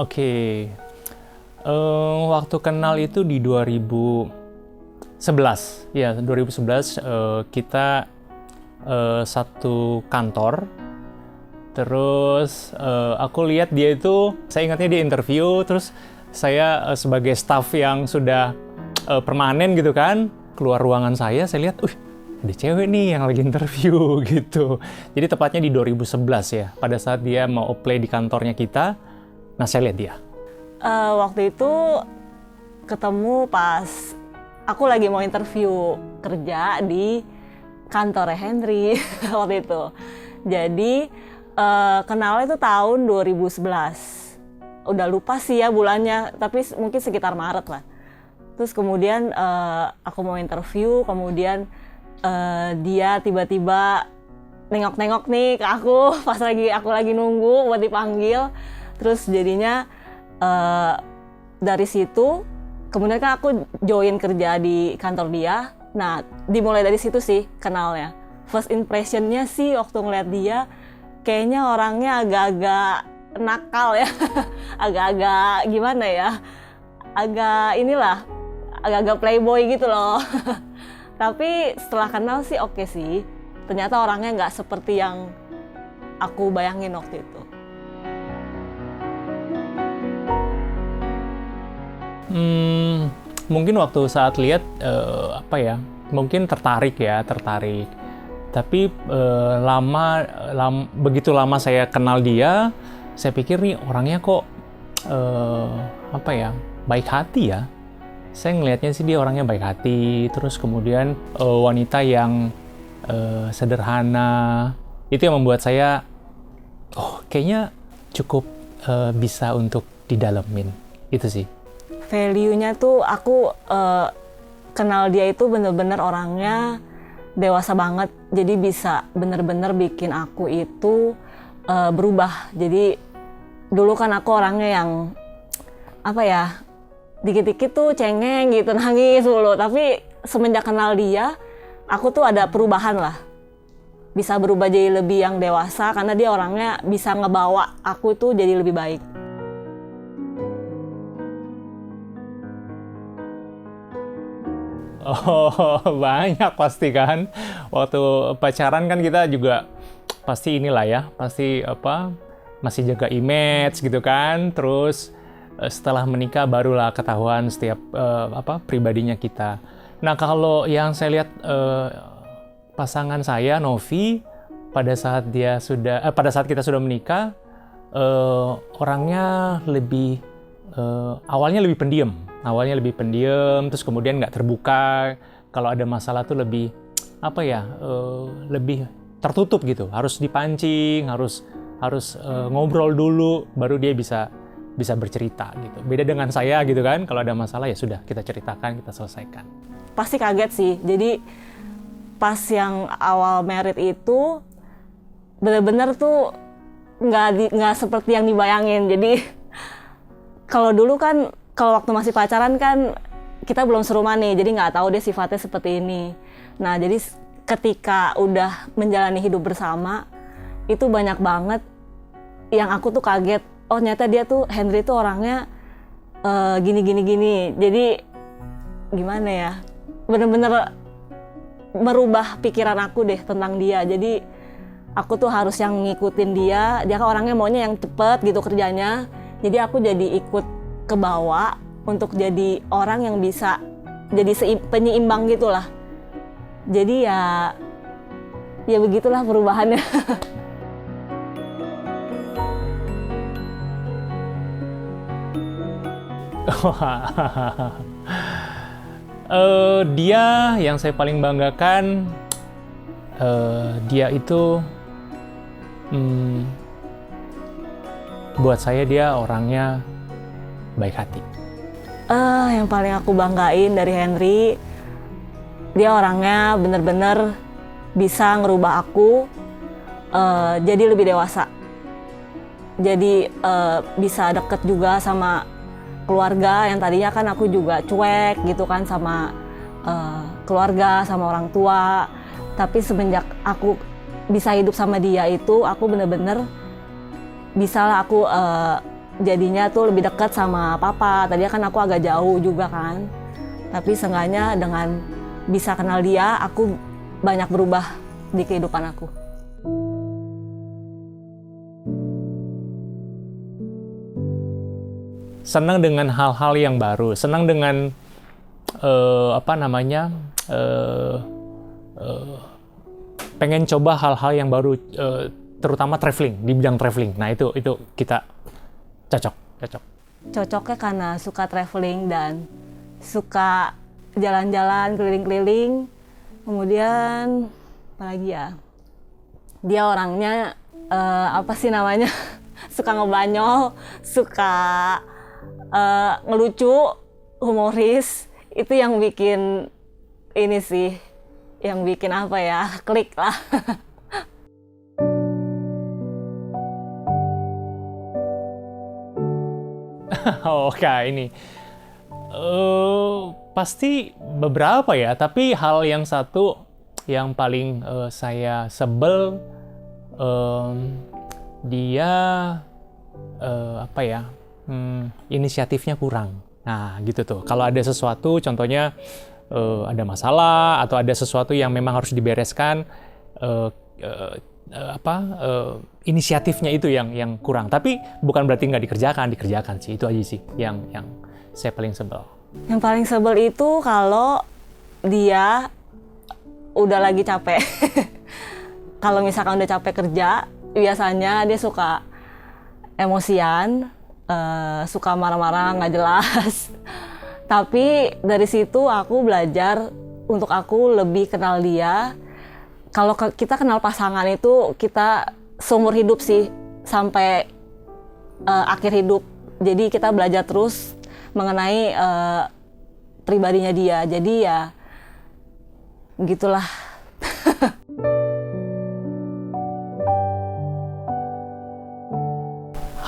Oke, waktu kenal itu di 2011. Ya, 2011 kita satu kantor. Terus aku lihat dia itu, saya ingatnya dia interview, terus saya sebagai staff yang sudah permanen gitu kan, keluar ruangan saya lihat, ada cewek nih yang lagi interview gitu. Jadi tepatnya di 2011 ya, pada saat dia mau apply di kantornya kita, nah saya lihat dia. Waktu itu ketemu pas aku lagi mau interview kerja di kantornya Henry waktu itu. Jadi kenalnya itu tahun 2011. Udah lupa sih ya bulannya, tapi mungkin sekitar Maret lah. Terus kemudian aku mau interview, kemudian dia tiba-tiba nengok-nengok nih ke aku pas aku lagi nunggu buat dipanggil. Terus jadinya dari situ, kemudian kan aku join kerja di kantor dia. Nah, dimulai dari situ sih kenalnya. First impression-nya sih waktu ngeliat dia, kayaknya orangnya agak-agak nakal ya, agak-agak gimana ya, agak-agak playboy gitu loh. Tapi setelah kenal sih oke sih, ternyata orangnya nggak seperti yang aku bayangin waktu itu. Mungkin waktu saat lihat mungkin tertarik. Tapi begitu lama saya kenal dia, saya pikir nih orangnya kok baik hati ya. Saya ngelihatnya sih dia orangnya baik hati, terus kemudian wanita yang sederhana. Itu yang membuat saya, kayaknya cukup bisa untuk didalemin. Itu sih. Value-nya tuh aku kenal dia itu bener-bener orangnya dewasa banget, jadi bisa bener-bener bikin aku itu berubah. Jadi dulu kan aku orangnya yang dikit-dikit tuh cengeng gitu, nangis mulu. Tapi semenjak kenal dia, aku tuh ada perubahan lah, bisa berubah jadi lebih yang dewasa karena dia orangnya bisa ngebawa aku tuh jadi lebih baik. Banyak pasti kan. Waktu pacaran kan kita juga pasti masih jaga image gitu kan. Terus setelah menikah barulah ketahuan setiap pribadinya kita. Nah, kalau yang saya lihat pasangan saya, Novi, pada saat kita sudah menikah, orangnya awalnya lebih pendiam. Terus kemudian nggak terbuka. Kalau ada masalah tuh lebih tertutup gitu. Harus dipancing, harus ngobrol dulu, baru dia bisa bercerita gitu. Beda dengan saya gitu kan. Kalau ada masalah ya sudah, kita ceritakan, kita selesaikan. Pasti kaget sih. Jadi pas yang awal married itu benar-benar tuh nggak seperti yang dibayangin. Jadi kalau dulu kan, kalau waktu masih pacaran kan kita belum serumah nih, jadi nggak tahu dia sifatnya seperti ini. Nah, jadi ketika udah menjalani hidup bersama, itu banyak banget yang aku tuh kaget. Oh, ternyata dia tuh, Henry tuh orangnya gini. Jadi gimana ya, bener-bener merubah pikiran aku deh tentang dia. Jadi aku tuh harus yang ngikutin dia kan orangnya maunya yang cepet gitu kerjanya. Jadi aku jadi ikut ke bawah untuk jadi orang yang bisa jadi penyeimbang gitulah. Jadi ya begitulah perubahannya. Dia yang saya paling banggakan, dia itu buat saya dia orangnya baik hati. Yang paling aku banggain dari Henry, dia orangnya bener-bener bisa ngerubah aku jadi lebih dewasa. Jadi bisa deket juga sama keluarga yang tadinya kan aku juga cuek gitu kan sama keluarga, sama orang tua. Tapi semenjak aku bisa hidup sama dia itu, aku bener-bener bisa lah aku jadinya tuh lebih dekat sama papa. Tadinya kan aku agak jauh juga kan. Tapi seenggaknya dengan bisa kenal dia, aku banyak berubah di kehidupan aku. Senang dengan hal-hal yang baru, senang dengan pengen coba hal-hal yang baru, terutama traveling, di bidang traveling. Nah itu kita cocok. Cocoknya karena suka traveling dan suka jalan-jalan keliling-keliling. Kemudian apalagi ya, dia orangnya suka ngebanyol, suka ngelucu, humoris. Itu yang bikin ini sih, yang bikin klik lah. Oke, ini pasti beberapa ya, tapi hal yang satu yang paling saya sebel, dia inisiatifnya kurang. Nah, gitu tuh. Kalau ada sesuatu, contohnya ada masalah atau ada sesuatu yang memang harus dibereskan, inisiatifnya itu yang kurang. Tapi bukan berarti nggak dikerjakan sih. Itu aja sih yang saya paling sebel. Yang paling sebel itu kalau dia udah lagi capek. Kalau misalkan udah capek kerja, biasanya dia suka emosian, suka marah-marah nggak jelas. Tapi dari situ aku belajar untuk aku lebih kenal dia. Kalau kita kenal pasangan itu kita seumur hidup sih, sampai akhir hidup. Jadi kita belajar terus mengenai pribadinya dia. Jadi ya gitulah.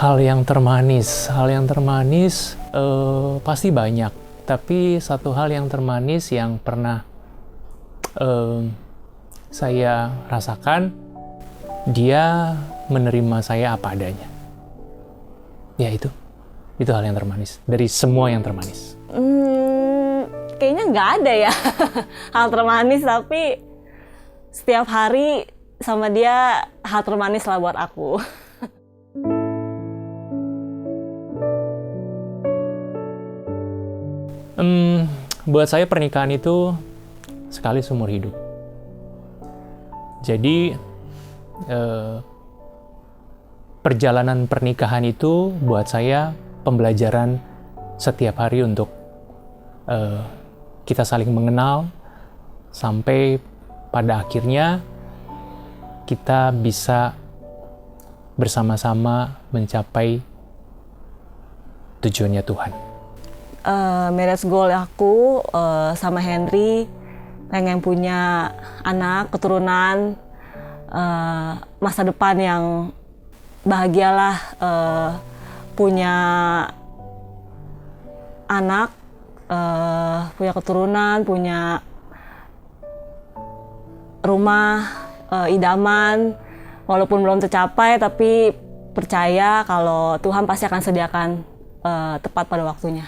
Hal yang termanis pasti banyak. Tapi satu hal yang termanis yang pernah saya rasakan, dia menerima saya apa adanya. Ya itu hal yang termanis dari semua yang termanis. Kayaknya nggak ada ya hal termanis, tapi setiap hari sama dia hal termanis lah buat aku. Buat saya pernikahan itu sekali seumur hidup. Jadi perjalanan pernikahan itu buat saya pembelajaran setiap hari untuk kita saling mengenal sampai pada akhirnya kita bisa bersama-sama mencapai tujuannya Tuhan. Marriage goal aku sama Henry pengen punya anak, keturunan, masa depan yang bahagialah, punya anak, punya keturunan, punya rumah idaman. Walaupun belum tercapai, tapi percaya kalau Tuhan pasti akan sediakan tepat pada waktunya.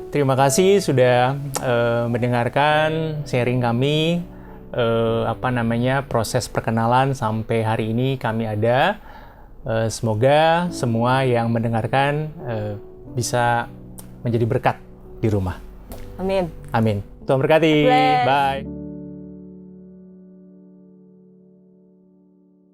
Terima kasih sudah mendengarkan sharing kami, proses perkenalan sampai hari ini kami ada. Semoga semua yang mendengarkan bisa menjadi berkat di rumah. Amin. Amin. Tuhan berkati. Bye.